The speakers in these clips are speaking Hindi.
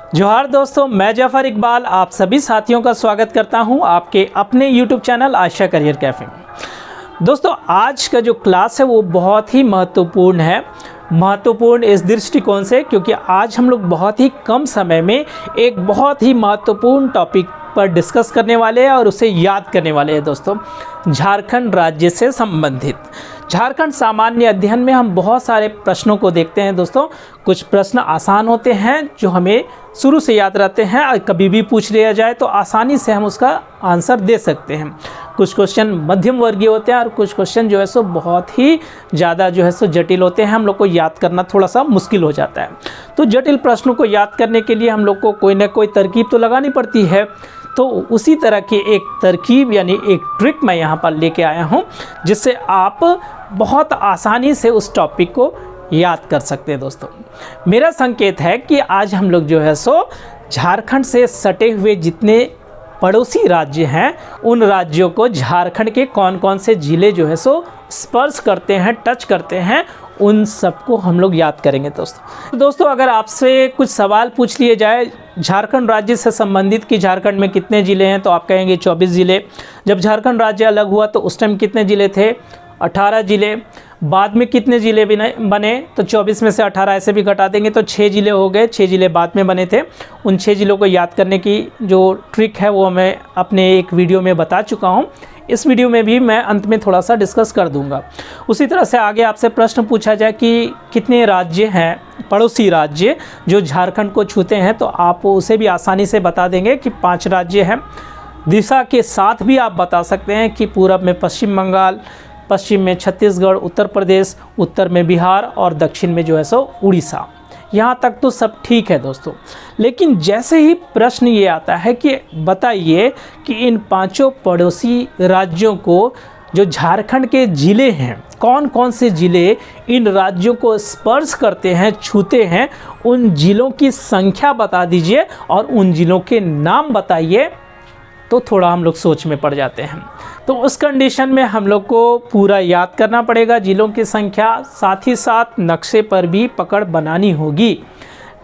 जोहार दोस्तों, मैं जफर इकबाल आप सभी साथियों का स्वागत करता हूं आपके अपने YouTube चैनल आशा करियर कैफे में। दोस्तों, आज का जो क्लास है वो बहुत ही महत्वपूर्ण है। महत्वपूर्ण इस दृष्टिकोण से क्योंकि आज हम लोग बहुत ही कम समय में एक बहुत ही महत्वपूर्ण टॉपिक पर डिस्कस करने वाले हैं और उसे याद करने वाले हैं। दोस्तों, झारखंड राज्य से संबंधित झारखंड सामान्य अध्ययन में हम बहुत सारे प्रश्नों को देखते हैं। दोस्तों, कुछ प्रश्न आसान होते हैं जो हमें शुरू से याद रहते हैं और कभी भी पूछ लिया जाए तो आसानी से हम उसका आंसर दे सकते हैं। कुछ क्वेश्चन मध्यम वर्गीय होते हैं और कुछ क्वेश्चन जो है सो बहुत ही ज़्यादा जो है सो जटिल होते हैं, हम लोग को याद करना थोड़ा सा मुश्किल हो जाता है। तो जटिल प्रश्नों को याद करने के लिए हम लोग को कोई ना कोई तरकीब तो लगानी पड़ती है। तो उसी तरह की एक तरकीब यानी एक ट्रिक मैं यहाँ पर लेके आया हूँ जिससे आप बहुत आसानी से उस टॉपिक को याद कर सकते हैं। दोस्तों, मेरा संकेत है कि आज हम लोग जो है सो झारखंड से सटे हुए जितने पड़ोसी राज्य हैं उन राज्यों को झारखंड के कौन कौन से ज़िले जो है सो स्पर्श करते हैं, टच करते हैं, उन सबको हम लोग याद करेंगे। दोस्तों, अगर आपसे कुछ सवाल पूछ लिए जाए झारखंड राज्य से संबंधित कि झारखंड में कितने ज़िले हैं तो आप कहेंगे 24 ज़िले। जब झारखंड राज्य अलग हुआ तो उस टाइम कितने ज़िले थे? 18 ज़िले। बाद में कितने ज़िले बने तो 24 में से 18 ऐसे भी घटा देंगे तो 6 ज़िले हो गए। 6 ज़िले बाद में बने थे। उन 6 ज़िलों को याद करने की जो ट्रिक है वो मैं अपने एक वीडियो में बता चुका हूँ। इस वीडियो में भी मैं अंत में थोड़ा सा डिस्कस कर दूंगा। उसी तरह से आगे आपसे प्रश्न पूछा जाए कि कितने राज्य हैं, पड़ोसी राज्य जो झारखंड को छूते हैं, तो आप उसे भी आसानी से बता देंगे कि 5 राज्य हैं। दिशा के साथ भी आप बता सकते हैं कि पूरब में पश्चिम बंगाल, पश्चिम में छत्तीसगढ़, उत्तर प्रदेश, उत्तर में बिहार और दक्षिण में जो है सो उड़ीसा। यहाँ तक तो सब ठीक है दोस्तों, लेकिन जैसे ही प्रश्न ये आता है कि बताइए कि इन 5 पड़ोसी राज्यों को जो झारखंड के ज़िले हैं, कौन कौन से ज़िले इन राज्यों को स्पर्श करते हैं, छूते हैं, उन ज़िलों की संख्या बता दीजिए और उन ज़िलों के नाम बताइए। तो थोड़ा हम लोग सोच में पड़ जाते हैं। तो उस कंडीशन में हम लोग को पूरा याद करना पड़ेगा ज़िलों की संख्या, साथ ही साथ नक्शे पर भी पकड़ बनानी होगी।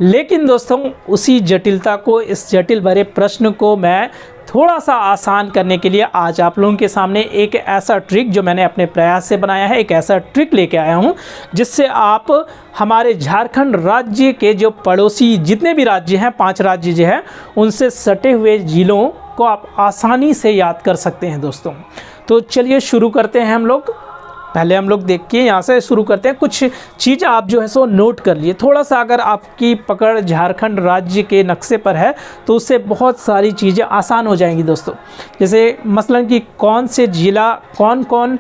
लेकिन दोस्तों, उसी जटिलता को, इस जटिल भरे प्रश्न को मैं थोड़ा सा आसान करने के लिए आज आप लोगों के सामने एक ऐसा ट्रिक जो मैंने अपने प्रयास से बनाया है, एक ऐसा ट्रिक लेके आया हूँ जिससे आप हमारे झारखंड राज्य के जो पड़ोसी जितने भी राज्य हैं, 5 राज्य जो हैं, उनसे सटे हुए ज़िलों को आप आसानी से याद कर सकते हैं। दोस्तों, तो चलिए शुरू करते हैं हम लोग। पहले हम लोग देखिए यहाँ से शुरू करते हैं। कुछ चीज़ आप जो है सो नोट कर लिए। थोड़ा सा अगर आपकी पकड़ झारखंड राज्य के नक्शे पर है तो उससे बहुत सारी चीज़ें आसान हो जाएंगी दोस्तों। जैसे मसलन कि कौन से ज़िला कौन कौन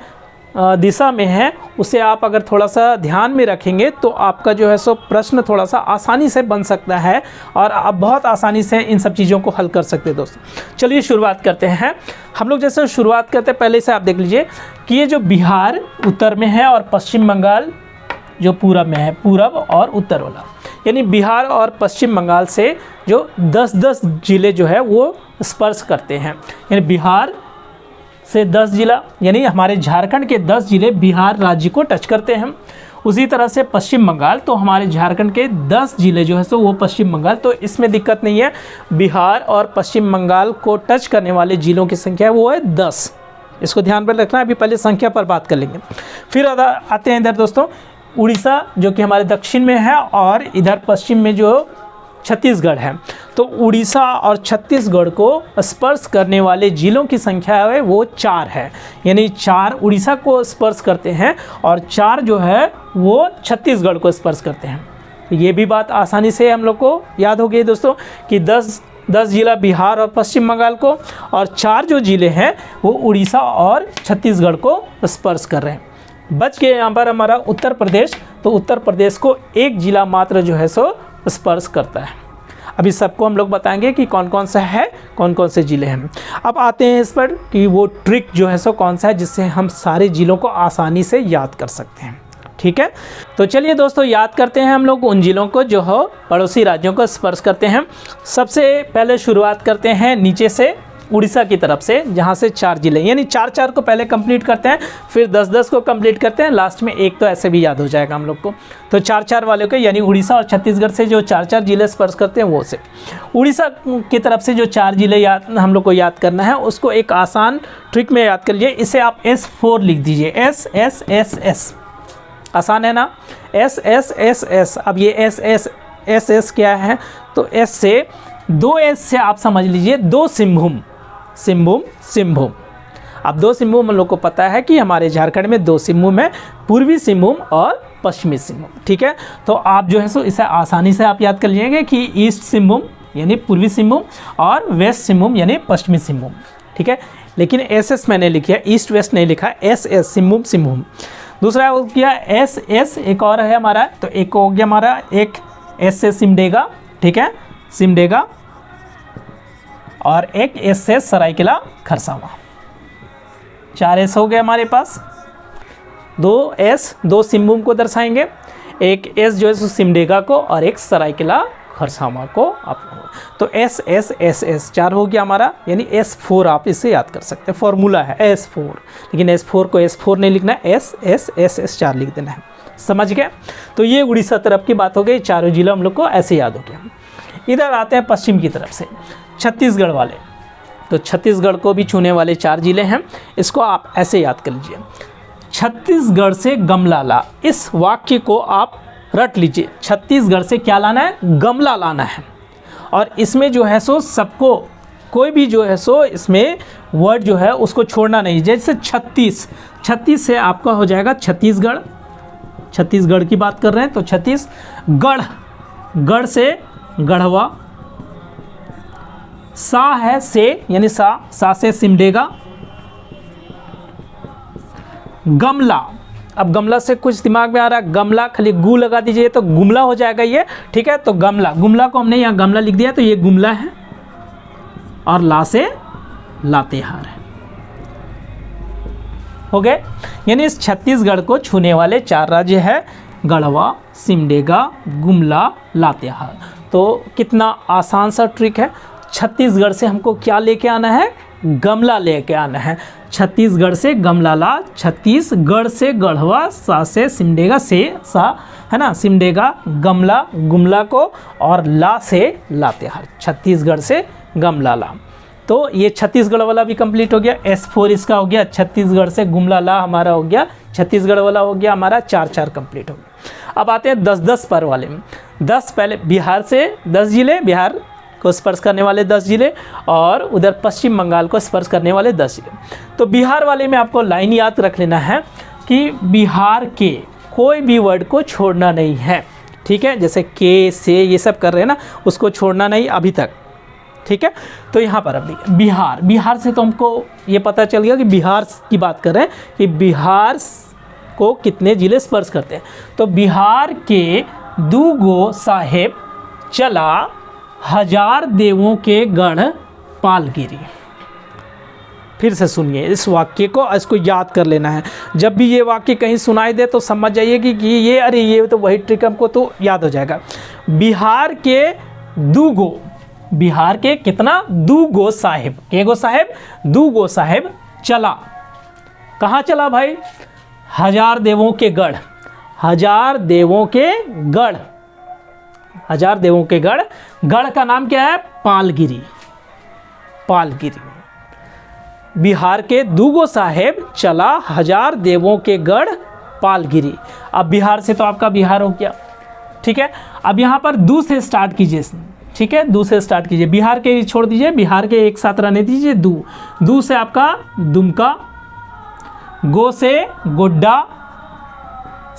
दिशा में है, उसे आप अगर थोड़ा सा ध्यान में रखेंगे तो आपका जो है सो प्रश्न थोड़ा सा आसानी से बन सकता है और आप बहुत आसानी से इन सब चीज़ों को हल कर सकते हैं। दोस्तों, चलिए शुरुआत करते हैं। हम लोग जैसे शुरुआत करते हैं, पहले से आप देख लीजिए कि ये जो बिहार उत्तर में है और पश्चिम बंगाल जो पूरब में है, पूरब और उत्तर वाला, यानी बिहार और पश्चिम बंगाल से जो 10-10 ज़िले जो है वो स्पर्श करते हैं। यानी बिहार से 10 ज़िला, यानी हमारे झारखंड के 10 ज़िले बिहार राज्य को टच करते हैं। उसी तरह से पश्चिम बंगाल, तो हमारे झारखंड के 10 ज़िले जो है सो वो पश्चिम बंगाल, तो इसमें दिक्कत नहीं है। बिहार और पश्चिम बंगाल को टच करने वाले ज़िलों की संख्या वो है 10। इसको ध्यान पर रखना है। अभी पहले संख्या पर बात कर लेंगे, फिर आते हैं इधर दोस्तों उड़ीसा जो कि हमारे दक्षिण में है और इधर पश्चिम में जो छत्तीसगढ़ है। तो उड़ीसा और छत्तीसगढ़ को स्पर्श करने वाले ज़िलों की संख्या है वो 4 है। यानी 4 उड़ीसा को स्पर्श करते हैं और 4 जो है वो छत्तीसगढ़ को स्पर्श करते हैं। तो ये भी बात आसानी से हम लोग को याद हो गई दोस्तों कि 10 ज़िला बिहार और पश्चिम बंगाल को और 4 जो ज़िले हैं वो उड़ीसा और छत्तीसगढ़ को स्पर्श कर रहे हैं। बच गए यहाँ पर हमारा उत्तर प्रदेश। तो उत्तर प्रदेश को 1 ज़िला मात्र जो है सो स्पर्श करता है। अभी सबको हम लोग बताएंगे कि कौन कौन सा है, कौन कौन से ज़िले हैं। अब आते हैं इस पर कि वो ट्रिक जो है सो कौन सा है जिससे हम सारे ज़िलों को आसानी से याद कर सकते हैं। ठीक है, तो चलिए दोस्तों याद करते हैं हम लोग उन ज़िलों को जो हो पड़ोसी राज्यों को स्पर्श करते हैं। सबसे पहले शुरुआत करते हैं नीचे से उड़ीसा की तरफ से, जहाँ से 4 जिले, यानी 4 को पहले कंप्लीट करते हैं, फिर 10 को कंप्लीट करते हैं, लास्ट में एक तो ऐसे भी याद हो जाएगा हम लोग को। तो 4 वाले को, यानी उड़ीसा और छत्तीसगढ़ से जो 4 जिले स्पर्श करते हैं वो से। उड़ीसा की तरफ से जो 4 जिले हम लोग को याद करना है, उसको एक आसान ट्रिक में याद कर लीजिए। इसे आप S4 लिख दीजिए, S आसान है ना, S। अब ये S क्या है, तो S से 2 S से आप समझ लीजिए 2 सिंहभूम। अब 2 सिंहभूम हम लोग को पता है कि हमारे झारखंड में 2 सिंहभूम है, पूर्वी सिंहभूम और पश्चिमी सिंहभूम। ठीक है, तो आप जो है सो इसे आसानी से आप याद कर लीजिएगा कि ईस्ट सिंहभूम यानी पूर्वी सिंहभूम और वेस्ट सिंहभूम यानी पश्चिमी सिंहभूम। ठीक है, लेकिन SS मैंने लिखा है, ईस्ट वेस्ट नहीं लिखा, SS सिंहभूम। दूसरा हो गया SS, एक और है हमारा, तो एक हो गया हमारा, एक S से सिमडेगा, ठीक है, सिमडेगा, और एक S से सरायकेला खरसावां। 4 S हो गए हमारे पास। 2 S 2 सिंहभूम को दर्शाएंगे, एक S जो है सो सिमडेगा को और एक सरायकेला खरसावां को। तो S 4 हो गया हमारा, यानी S4 आप इसे याद कर सकते हैं, फॉर्मूला है S4, लेकिन S4 को S4 नहीं लिखना, S 4 लिख देना है। समझ गए? तो ये उड़ीसा तरफ की बात हो गई, 4 जिला हम लोग को ऐसे याद हो गया। इधर आते हैं पश्चिम की तरफ से, छत्तीसगढ़ वाले। तो छत्तीसगढ़ को भी छूने वाले 4 जिले हैं, इसको आप ऐसे याद कर लीजिए, छत्तीसगढ़ से गमला ला। इस वाक्य को आप रट लीजिए, छत्तीसगढ़ से क्या लाना है, गमला लाना है। और इसमें जो है सो सबको, कोई भी जो है सो इसमें वर्ड जो है उसको छोड़ना नहीं। जैसे 36 से आपका हो जाएगा छत्तीसगढ़ की बात कर रहे हैं, तो छत्तीसगढ़, गढ़ से गढ़वा, सा है से, यानी सा से सिमडेगा, गमला। अब गमला से कुछ दिमाग में आ रहा है, गमला खाली गू लगा दीजिए तो गुमला हो जाएगा ये। ठीक है, तो गुमला को हमने यहाँ गमला लिख दिया, तो ये गुमला है, और ला से लातेहार है। हो गए, यानी इस छत्तीसगढ़ को छूने वाले 4 राज्य है, गढ़वा, सिमडेगा, गुमला, लातेहार। तो कितना आसान सा ट्रिक है। छत्तीसगढ़ से हमको क्या लेके आना है, गमला लेके आना है। छत्तीसगढ़ से गमला ला, छत्तीसगढ़ से गढ़वा, सा से सिमडेगा, से सा है ना, सिमडेगा, गमला, गुमला को, और ला से लातेहार। छत्तीसगढ़ से गमला ला, तो ये छत्तीसगढ़ वाला भी कंप्लीट हो गया। S4 इसका हो गया, छत्तीसगढ़ से गुमला ला हमारा हो गया, छत्तीसगढ़ वाला हो गया हमारा, 4 कंप्लीट हो गया। अब आते हैं 10 पर वाले में। 10 पहले बिहार से 10 जिले, बिहार को स्पर्श करने वाले 10 जिले, और उधर पश्चिम बंगाल को स्पर्श करने वाले 10 जिले। तो बिहार वाले में आपको लाइन याद रख लेना है कि बिहार के कोई भी वर्ड को छोड़ना नहीं है। ठीक है, जैसे के, से, ये सब कर रहे हैं ना, उसको छोड़ना नहीं अभी तक। ठीक है, तो यहाँ पर अब देखिए, बिहार से तो हमको ये पता चल गया कि बिहार की बात कर रहे हैं कि बिहार को कितने जिले स्पर्श करते हैं। तो बिहार के 2 गो साहेब चला, 1000 देवों के गढ़ पालगिरी। फिर से सुनिए इस वाक्य को, इसको याद कर लेना है। जब भी ये वाक्य कहीं सुनाई दे तो समझ जाइए कि ये अरे ये तो वही ट्रिक हमको तो याद हो जाएगा। बिहार के 2 गो, बिहार के कितना, 2 गो साहेब, के गो साहेब, 2 गो साहेब चला। कहाँ चला भाई, 1000 देवों के गढ़, 1000 देवों के गढ़, 1000 देवों के गढ़। गढ़ का नाम क्या है, पालगिरी। बिहार के 2 गो साहेब चला, 1000 देवों के गढ़ पालगिरी। अब बिहार से तो आपका बिहार हो गया। ठीक है, अब यहाँ पर 2 से स्टार्ट कीजिए। ठीक है, 2 से स्टार्ट कीजिए, बिहार के छोड़ दीजिए, बिहार के एक साथ रहने दीजिए। 2 से आपका दुमका, गो से गोड्डा,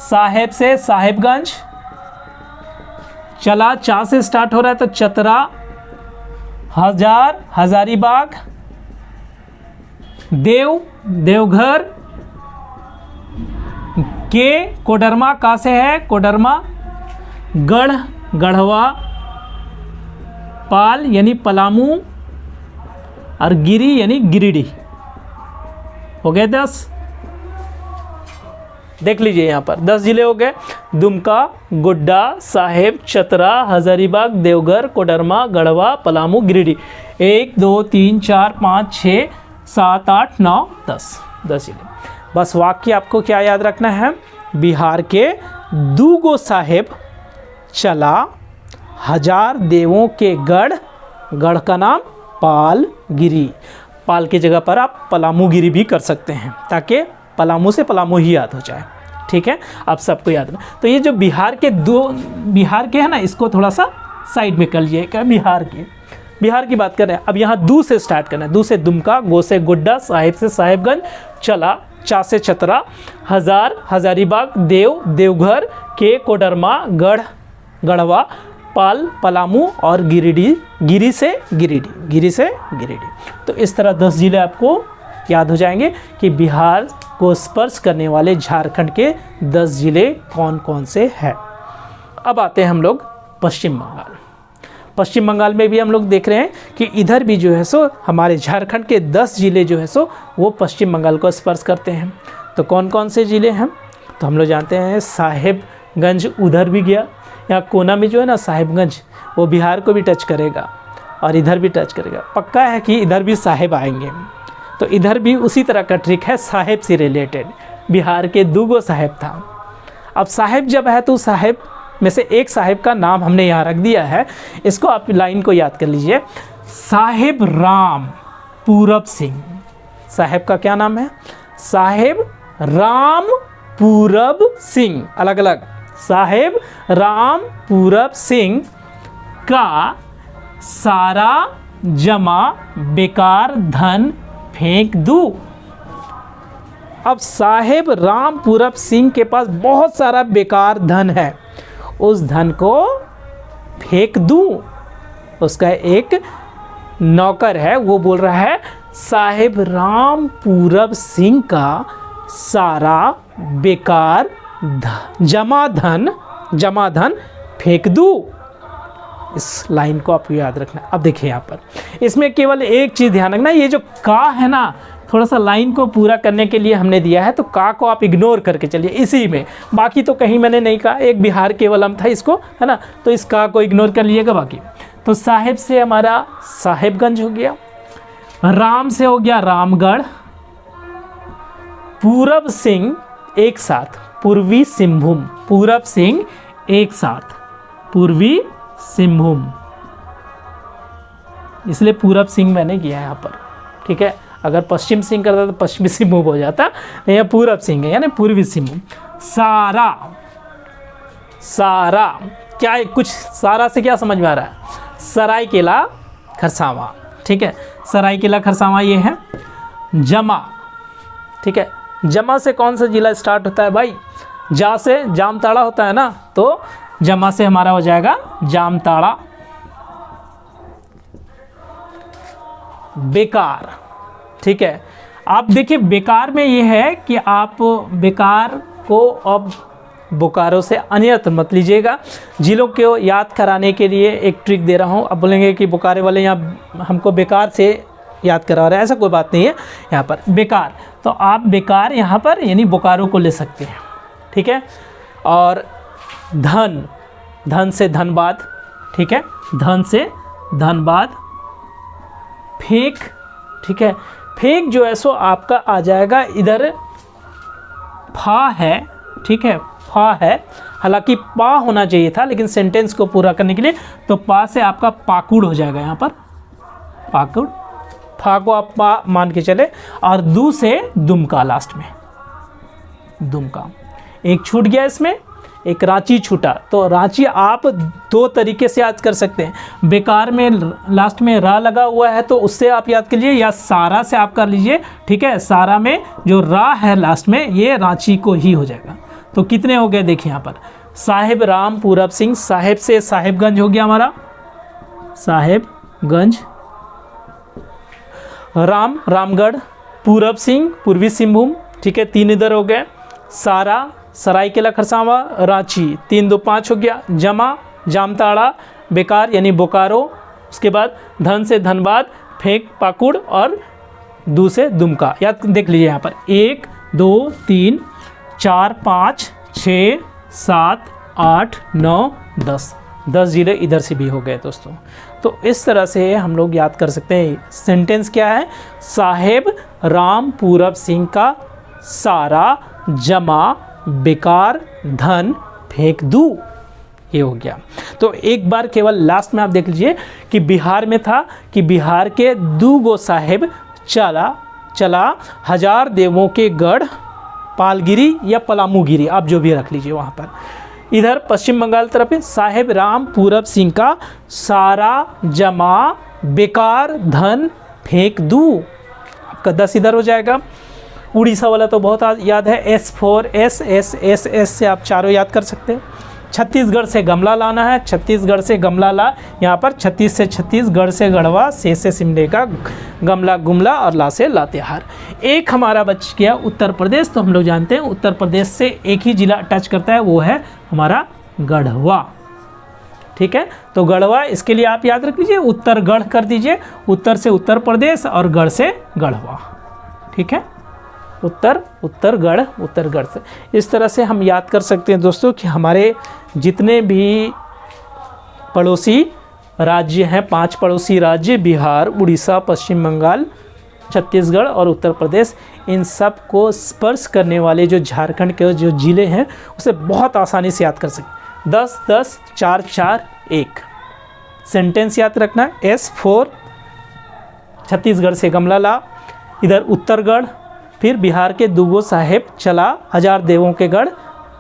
साहेब से साहेबगंज, चला, चा से स्टार्ट हो रहा है तो चतरा, 1000 हजारीबाग, देवघर, के कोडरमा, का से है कोडरमा, गढ़ गढ़वा, पाल यानी पलामू, और गिरी यानी गिरिडीह। हो गए 10। देख लीजिए यहाँ पर 10 जिले हो गए। दुमका, गोड्डा, साहेब, चतरा, हजारीबाग, देवघर, कोडरमा, गढ़वा, पलामू, गिरिडीह। 1 2 3 4 5 6 7 8 9 10 जिले। बस वाक्य आपको क्या याद रखना है, बिहार के दूगो साहेब चला, हजार देवों के गढ़ का नाम पालगिरी। पाल की जगह पर आप पलामूगिरी भी कर सकते हैं, ताकि पलामू से पलामू ही याद हो जाए। ठीक है, आप सबको याद ना। तो ये जो बिहार के है ना, इसको थोड़ा सा साइड में कर लीजिएगा। बिहार की बात कर रहे हैं। अब यहाँ दू से स्टार्ट करना है। दू से दुमका, गो से गोड्डा, साहिब से साहिबगंज, चला, चा से चतरा, हजारीबाग, देवघर, के कोडरमा, गढ़वा, पाल, पलामू और गिरी से गिरिडीह। तो इस तरह 10 जिले आपको याद हो जाएंगे कि बिहार को स्पर्श करने वाले झारखंड के 10 जिले कौन कौन से हैं। अब आते हैं हम लोग पश्चिम बंगाल। पश्चिम बंगाल में भी हम लोग देख रहे हैं कि इधर भी जो है सो हमारे झारखंड के 10 जिले जो है सो वो पश्चिम बंगाल को स्पर्श करते हैं। तो कौन कौन से जिले हैं, तो हम लोग जानते हैं साहेबगंज उधर भी गया। यहाँ कोना में जो है ना साहेबगंज, वो बिहार को भी टच करेगा और इधर भी टच करेगा। पक्का है कि इधर भी साहेब आएंगे। तो इधर भी उसी तरह का ट्रिक है, साहेब से रिलेटेड। बिहार के दूगो साहेब था। अब साहेब जब है तो साहेब में से एक साहेब का नाम हमने यहाँ रख दिया है। इसको आप लाइन को याद कर लीजिए, साहेब राम पूरब सिंह। साहेब का क्या नाम है, साहेब राम पूरब सिंह। अलग अलग, साहेब राम पूरब सिंह का सारा जमा बेकार धन फेंक दूं। अब साहेब राम पूरब सिंह के पास बहुत सारा बेकार धन है, उस धन को फेंक दूं। उसका एक नौकर है, वो बोल रहा है साहेब राम पूरब सिंह का सारा बेकार जमा धन फेंक दूं। इस लाइन को आपको याद रखना। अब देखिए यहाँ पर इसमें केवल एक चीज़ ध्यान रखना, ये जो का है ना, थोड़ा सा लाइन को पूरा करने के लिए हमने दिया है, तो का को आप इग्नोर करके चलिए इसी में। बाकी तो कहीं मैंने नहीं कहा, एक बिहार केवलम था इसको, है ना, तो इस का को इग्नोर कर लीजिएगा। बाकी तो साहेब से हमारा साहेबगंज हो गया, राम से हो गया रामगढ़, पूरब सिंह एक साथ पूर्वी सिंहभूम, पूरब सिंह एक साथ पूर्वी सिंहभूम, इसलिए पूरब सिंह मैंने किया है यहाँ पर। ठीक है, अगर पश्चिम सिंह करता तो पश्चिमी सिंहभूम हो जाता, यह पूरब सिंह है यानी पूर्वी सिंहभूम। सारा क्या है, कुछ सारा से क्या समझ में आ रहा है, सरायकेला खरसावां। ठीक है, सरायकेला खरसावां ये है। जमा, ठीक है, जमा से कौन सा जिला स्टार्ट होता है भाई, जा से जामताड़ा होता है ना, तो जमा से हमारा हो जाएगा जामताड़ा। बेकार, ठीक है, आप देखिए बेकार में ये है कि आप बेकार को अब बोकारो से अन्यत्र मत लीजिएगा। जिलों को याद कराने के लिए एक ट्रिक दे रहा हूँ। अब बोलेंगे कि बोकारो वाले यहाँ हमको बेकार से याद करा रहे हैं, ऐसा कोई बात नहीं है। यहाँ पर बेकार, तो आप बेकार यहाँ पर यानी बोकारो को ले सकते हैं। ठीक है, और धन से धनबाद। ठीक है, धन से धनबाद। फेंक, ठीक है, फेंक जो है सो आपका आ जाएगा इधर, फा है। ठीक है, फा है, हालांकि पा होना चाहिए था, लेकिन सेंटेंस को पूरा करने के लिए तो पा से आपका पाकुड़ हो जाएगा यहाँ पर, पाकुड़। फा को आप पा मान के चले, और दू से दुमका लास्ट में, दुमका। एक छूट गया इसमें, एक रांची छूटा, तो रांची आप दो तरीके से याद कर सकते हैं। बेकार में लास्ट में रा लगा हुआ है तो उससे आप याद कर लीजिए, या सारा से आप कर लीजिए। ठीक है, सारा में जो रा है लास्ट में, ये रांची को ही हो जाएगा। तो कितने हो गए देखिए यहाँ पर, साहेब राम पूरब सिंह, साहेब से साहेबगंज हो गया हमारा, साहेबगंज। राम रामगढ़, पूरब सिंह पूर्वी सिंहभूम। ठीक है, 3 इधर हो गए। सारा सरायकेला खरसावां, रांची, 3 2 5 हो गया। जमा जामताड़ा, बेकार यानी बोकारो, उसके बाद धन से धनबाद, फेंक पाकुड़, और दू से दुमका। याद देख लीजिए यहाँ पर 1 2 3 4, 5, 6, 7, 8, 9, 10 ज़िले इधर से भी हो गए दोस्तों। तो इस तरह से हम लोग याद कर सकते हैं। सेंटेंस क्या है? साहेब राम पूरब सिंह का सारा जमा बेकार धन फेंक दूँ, ये हो गया। तो एक बार केवल लास्ट में आप देख लीजिए कि बिहार में था कि बिहार के दूगो साहेब चला 1000 देवों के गढ़ पालगिरी या पलामूगिरी, आप जो भी रख लीजिए वहाँ पर। इधर पश्चिम बंगाल तरफ साहेब राम पूरब सिंह का सारा जमा बेकार धन फेंक दूँ, आपका 10 इधर हो जाएगा। उड़ीसा वाला तो बहुत याद है, S4 S से आप चारों याद कर सकते हैं। छत्तीसगढ़ से गमला लाना है, छत्तीसगढ़ से गमला ला, यहाँ पर 36 से छत्तीसगढ़ से गढ़वा, से सिमडेगा, गमला गुमला और ला से लातेहार। एक हमारा बच गया उत्तर प्रदेश। तो हम लोग जानते हैं उत्तर प्रदेश से एक ही जिला टच करता है, वो है हमारा गढ़वा। ठीक है, तो गढ़वा इसके लिए आप याद रख लीजिए, उत्तर गढ़ कर दीजिए, उत्तर से उत्तर प्रदेश और गढ़ से गढ़वा। ठीक है, उत्तरगढ़ से। इस तरह से हम याद कर सकते हैं दोस्तों कि हमारे जितने भी पड़ोसी राज्य हैं, 5 पड़ोसी राज्य, बिहार, उड़ीसा, पश्चिम बंगाल, छत्तीसगढ़ और उत्तर प्रदेश, इन सब को स्पर्श करने वाले जो झारखंड के जो ज़िले हैं उसे बहुत आसानी से याद कर सकते। 10, 10, 4, 4, 1 सेंटेंस याद रखना। S4 छत्तीसगढ़ से गमला ला, इधर उत्तरगढ़, फिर बिहार के दूगो साहेब चला 1000 देवों के गढ़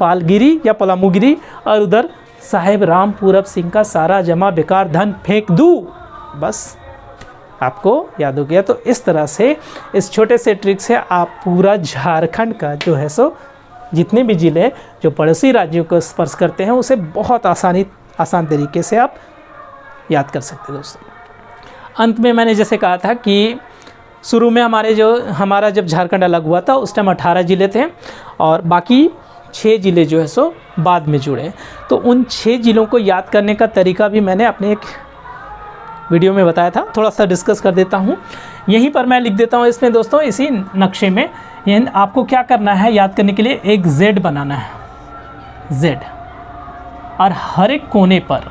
पालगिरी या पलामूगिरी, और उधर साहेब राम पूरब सिंह का सारा जमा बेकार धन फेंक दूँ। बस आपको याद हो गया। तो इस तरह से इस छोटे से ट्रिक से आप पूरा झारखंड का जो है सो जितने भी ज़िले जो पड़ोसी राज्यों को स्पर्श करते हैं उसे बहुत आसान तरीके से आप याद कर सकते हैं दोस्तों। अंत में मैंने जैसे कहा था कि शुरू में हमारा जब झारखंड अलग हुआ था उस टाइम 18 ज़िले थे और बाकी 6 ज़िले जो है सो बाद में जुड़े। तो उन 6 ज़िलों को याद करने का तरीका भी मैंने अपने एक वीडियो में बताया था, थोड़ा सा डिस्कस कर देता हूँ। यहीं पर मैं लिख देता हूँ इसमें दोस्तों, इसी नक्शे में आपको क्या करना है याद करने के लिए, एक Z बनाना है, Z, और हर एक कोने पर,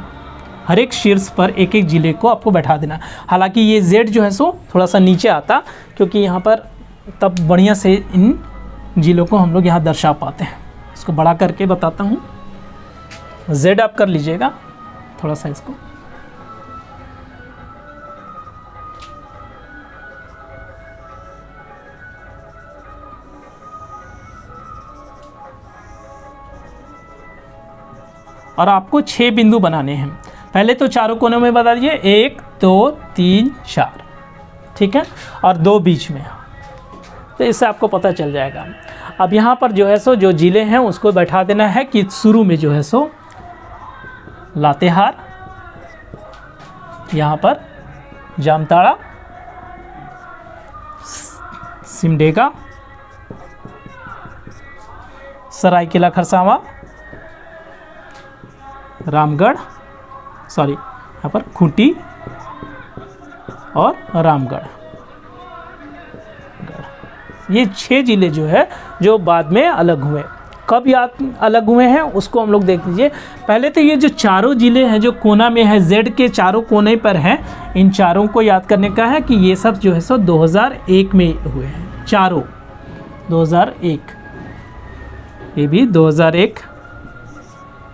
हर एक शीर्ष पर एक एक ज़िले को आपको बैठा देना। हालांकि ये Z जो है सो थोड़ा सा नीचे आता, क्योंकि यहाँ पर तब बढ़िया से इन ज़िलों को हम लोग यहाँ दर्शा पाते हैं। इसको बड़ा करके बताता हूँ, Z आप कर लीजिएगा थोड़ा सा इसको। और आपको 6 बिंदु बनाने हैं। पहले तो चारों कोनों में बता दीजिए, 1, 2, 3, 4, ठीक है, और 2 बीच में, तो इससे आपको पता चल जाएगा। अब यहाँ पर जो है सो जो ज़िले हैं उसको बैठा देना है कि शुरू में जो है सो लातेहार, यहाँ पर जामताड़ा, सिमडेगा, सरायकेला खरसावां, रामगढ़, सॉरी यहाँ पर खूंटी और रामगढ़, ये 6 ज़िले जो है जो बाद में अलग हुए। कब अलग हुए हैं उसको हम लोग देख लीजिए। पहले तो ये जो चारों ज़िले हैं जो कोना में है, Z के चारों कोने पर हैं, इन चारों को याद करने का है कि ये सब जो है सो 2001 में हुए हैं, चारों 2001, ये भी 2001,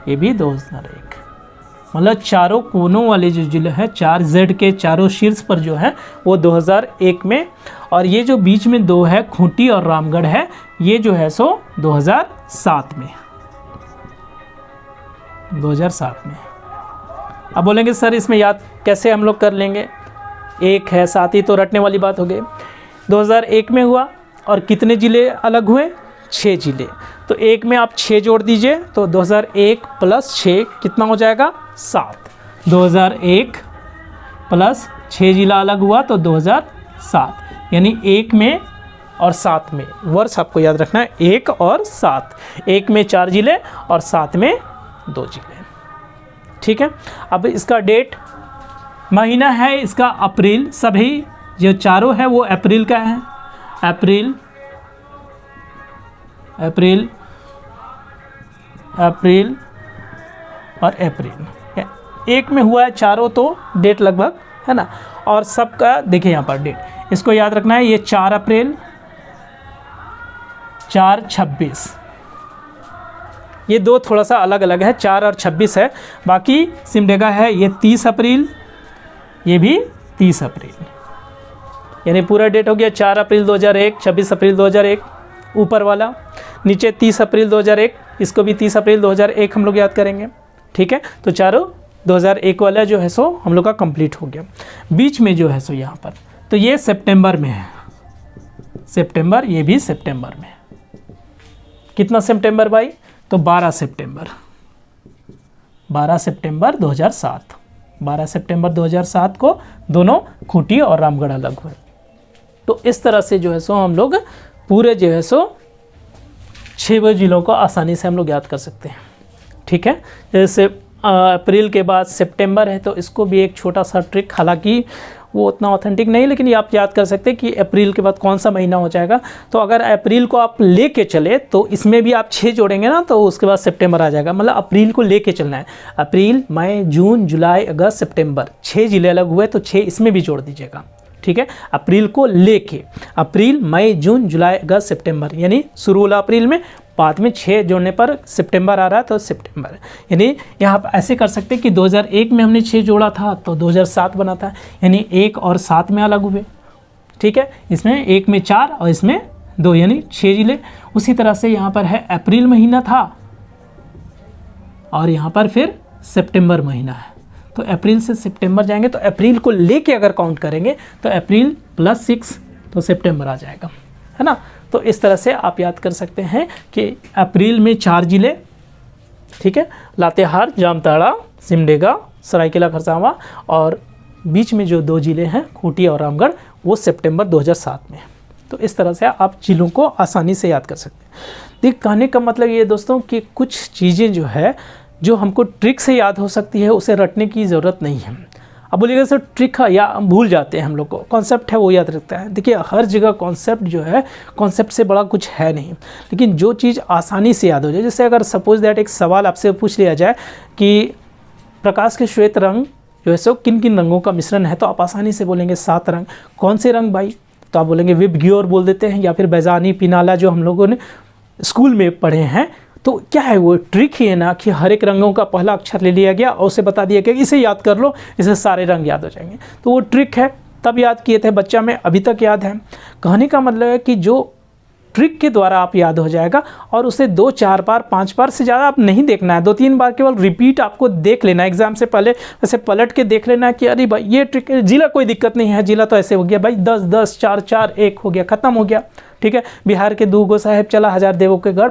ये भी 2001, मतलब चारों कोनों वाले जो ज़िले हैं, 4 Z के चारों शीर्ष पर जो है वो 2001 में, और ये जो बीच में 2 है खूंटी और रामगढ़ है, ये जो है सो 2007 में, 2007 में। अब बोलेंगे सर इसमें याद कैसे हम लोग कर लेंगे, 1 है 7 ही तो रटने वाली बात हो गई। 2001 में हुआ और कितने ज़िले अलग हुए, 6 ज़िले। तो 1 में आप 6 जोड़ दीजिए तो 2001 + 6 कितना हो जाएगा, 7। 2001 + 6 ज़िला अलग हुआ तो 2007, यानी 1 में और 7 में, वर्ष आपको याद रखना है 1 और 7, 1 में 4 ज़िले और 7 में 2 ज़िले, ठीक है। अब इसका डेट, महीना है इसका अप्रैल, सभी जो चारों है वो अप्रैल का है, अप्रैल अप्रैल और अप्रैल, एक में हुआ है चारों, तो डेट लगभग है ना। और सबका देखिए यहाँ पर डेट, इसको याद रखना है, ये 4 अप्रैल 4/26, ये दो थोड़ा सा अलग अलग है, 4 और 26 है। बाकी सिमडेगा है ये 30 अप्रैल, ये भी 30 अप्रैल, यानी पूरा डेट हो गया 4 अप्रैल 2001, 26 अप्रैल 2001 ऊपर वाला, नीचे 30 अप्रैल 2001, इसको भी 30 अप्रैल 2001 हम लोग याद करेंगे, ठीक है। तो चारों 2001 वाला जो है सो हम लोग का कंप्लीट हो गया। बीच में जो है सो यहाँ पर, तो ये सितंबर में है, सितंबर, ये भी सितंबर में है। कितना सितंबर भाई? तो 12 सितंबर, 12 सितंबर 2007, 12 सितंबर 2007 को दोनों खूंटी और रामगढ़ अलग हुए। तो इस तरह से जो है सो हम लोग पूरे जो है सो 6 जिलों को आसानी से हम लोग याद कर सकते हैं, ठीक है। जैसे अप्रैल के बाद सितंबर है, तो इसको भी एक छोटा सा ट्रिक, हालांकि वो उतना ऑथेंटिक नहीं, लेकिन ये आप याद कर सकते हैं कि अप्रैल के बाद कौन सा महीना हो जाएगा। तो अगर अप्रैल को आप लेके चले तो इसमें भी आप 6 जोड़ेंगे ना, तो उसके बाद सितंबर आ जाएगा। मतलब अप्रैल को लेके चलना है, अप्रैल, मई, जून, जुलाई, अगस्त, सितंबर, 6 जिले अलग हुए, तो 6 इसमें भी जोड़ दीजिएगा, ठीक है। अप्रैल को लेके, अप्रैल, मई, जून, जुलाई, अगस्त, सितंबर, यानी शुरू वाला अप्रैल में, बाद में 6 जोड़ने पर सितंबर आ रहा है, तो सितंबर, यानी यहाँ पर ऐसे कर सकते हैं कि 2001 में हमने 6 जोड़ा था तो 2007 बना था, यानी 1 और 7 में अलग हुए, ठीक है। इसमें 1 में 4 और इसमें 2, यानी 6 जिले। उसी तरह से यहाँ पर है अप्रैल महीना था और यहाँ पर फिर सितंबर महीना है, तो अप्रैल से सितंबर जाएंगे, तो अप्रैल को लेके अगर काउंट करेंगे तो अप्रैल प्लस 6 तो सितंबर आ जाएगा, है ना। तो इस तरह से आप याद कर सकते हैं कि अप्रैल में 4 जिले, ठीक है, लातेहार, जामताड़ा, सिमडेगा, सरायकेला खरसावां, और बीच में जो 2 जिले हैं खूंटी और रामगढ़, वो सितंबर 2007 में। तो इस तरह से आप जिलों को आसानी से याद कर सकते हैं। देख, कहने का मतलब ये दोस्तों कि कुछ चीज़ें जो है जो हमको ट्रिक से याद हो सकती है, उसे रटने की ज़रूरत नहीं है। अब बोलिएगा सर ट्रिक या भूल जाते हैं हम लोग को, कॉन्सेप्ट है वो याद रखता है। देखिए हर जगह कॉन्सेप्ट जो है, कॉन्सेप्ट से बड़ा कुछ है नहीं, लेकिन जो चीज़ आसानी से याद हो जाए, जैसे अगर सपोज दैट एक सवाल आपसे पूछ लिया जाए कि प्रकाश के श्वेत रंग जो है सो किन किन रंगों का मिश्रण है, तो आप आसानी से बोलेंगे 7 रंग। कौन से रंग भाई? तो आप बोलेंगे विबग्योर बोल देते हैं, या फिर बैजानी, पिनाला, जो हम लोगों ने स्कूल में पढ़े हैं। तो क्या है वो ट्रिक ही है ना कि हर एक रंगों का पहला अक्षर ले लिया गया और उसे बता दिया गया इसे याद कर लो, इसे सारे रंग याद हो जाएंगे। तो वो ट्रिक है, तब याद किए थे बच्चा में, अभी तक याद है। कहने का मतलब है कि जो ट्रिक के द्वारा आप याद हो जाएगा, और उसे 2, 4 बार, 5 बार से ज़्यादा आप नहीं देखना है, 2-3 बार केवल रिपीट आपको देख लेना है। एग्जाम से पहले वैसे पलट के देख लेना है कि अरे भाई ये ट्रिक, जिला कोई दिक्कत नहीं है, जिला तो ऐसे हो गया भाई, 10-10, 4-4, 1 हो गया, ख़त्म हो गया, ठीक है। बिहार के 2 गो साहेब चला 1000 देवों के गढ़,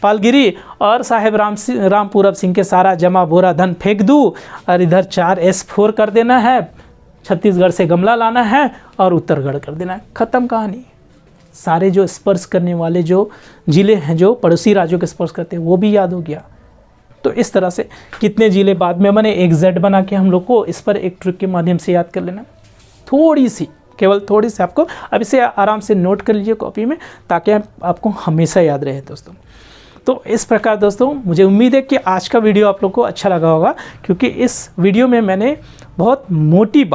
पालगिरी और साहेब राम पूरब सिंह के सारा जमा बोरा धन फेंक दूँ, और इधर 4S4 कर देना है, छत्तीसगढ़ से गमला लाना है और उत्तरगढ़ कर देना है, ख़त्म कहानी। सारे जो स्पर्श करने वाले जो जिले हैं, जो पड़ोसी राज्यों के स्पर्श करते हैं, वो भी याद हो गया। तो इस तरह से कितने जिले बाद में बने, एक Z बना के हम लोग को इस पर एक ट्रिक के माध्यम से याद कर लेना, थोड़ी सी, केवल थोड़ी सी आपको। अब इसे आराम से नोट कर लीजिए कॉपी में, ताकि आपको हमेशा याद रहे दोस्तों। तो इस प्रकार दोस्तों, मुझे उम्मीद है कि आज का वीडियो आप लोग को अच्छा लगा होगा, क्योंकि इस वीडियो में मैंने बहुत मोटी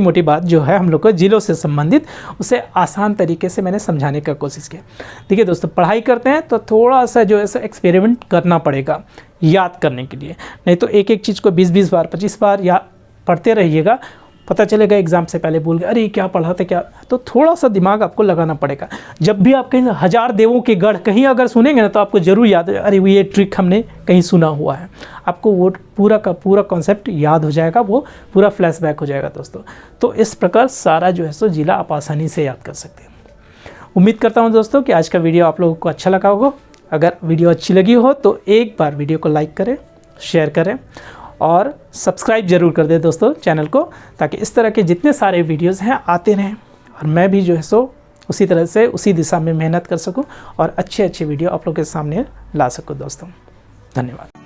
मोटी बात जो है हम लोग को जिलों से संबंधित, उसे आसान तरीके से मैंने समझाने का कोशिश किया। देखिए दोस्तों, पढ़ाई करते हैं तो थोड़ा सा जो है सो एक्सपेरिमेंट करना पड़ेगा याद करने के लिए, नहीं तो एक एक चीज़ को 20-20 बार, 25 बार या पढ़ते रहिएगा, पता चलेगा एग्जाम से पहले भूल गए, अरे क्या पढ़ा था क्या। तो थोड़ा सा दिमाग आपको लगाना पड़ेगा। जब भी आप कहीं 1000 देवों के गढ़ कहीं अगर सुनेंगे ना, तो आपको ज़रूर याद है, अरे ये ट्रिक हमने कहीं सुना हुआ है। आपको वो पूरा का पूरा कॉन्सेप्ट याद हो जाएगा, वो पूरा फ्लैशबैक हो जाएगा दोस्तों। तो इस प्रकार सारा जो है सो जिला आप आसानी से याद कर सकते हैं। उम्मीद करता हूँ दोस्तों कि आज का वीडियो आप लोगों को अच्छा लगा होगा। अगर वीडियो अच्छी लगी हो तो एक बार वीडियो को लाइक करें, शेयर करें और सब्सक्राइब ज़रूर कर दें दोस्तों चैनल को, ताकि इस तरह के जितने सारे वीडियोस हैं आते रहें, और मैं भी जो है सो उसी तरह से उसी दिशा में मेहनत कर सकूं और अच्छे वीडियो आप लोग के सामने ला सकूं दोस्तों। धन्यवाद।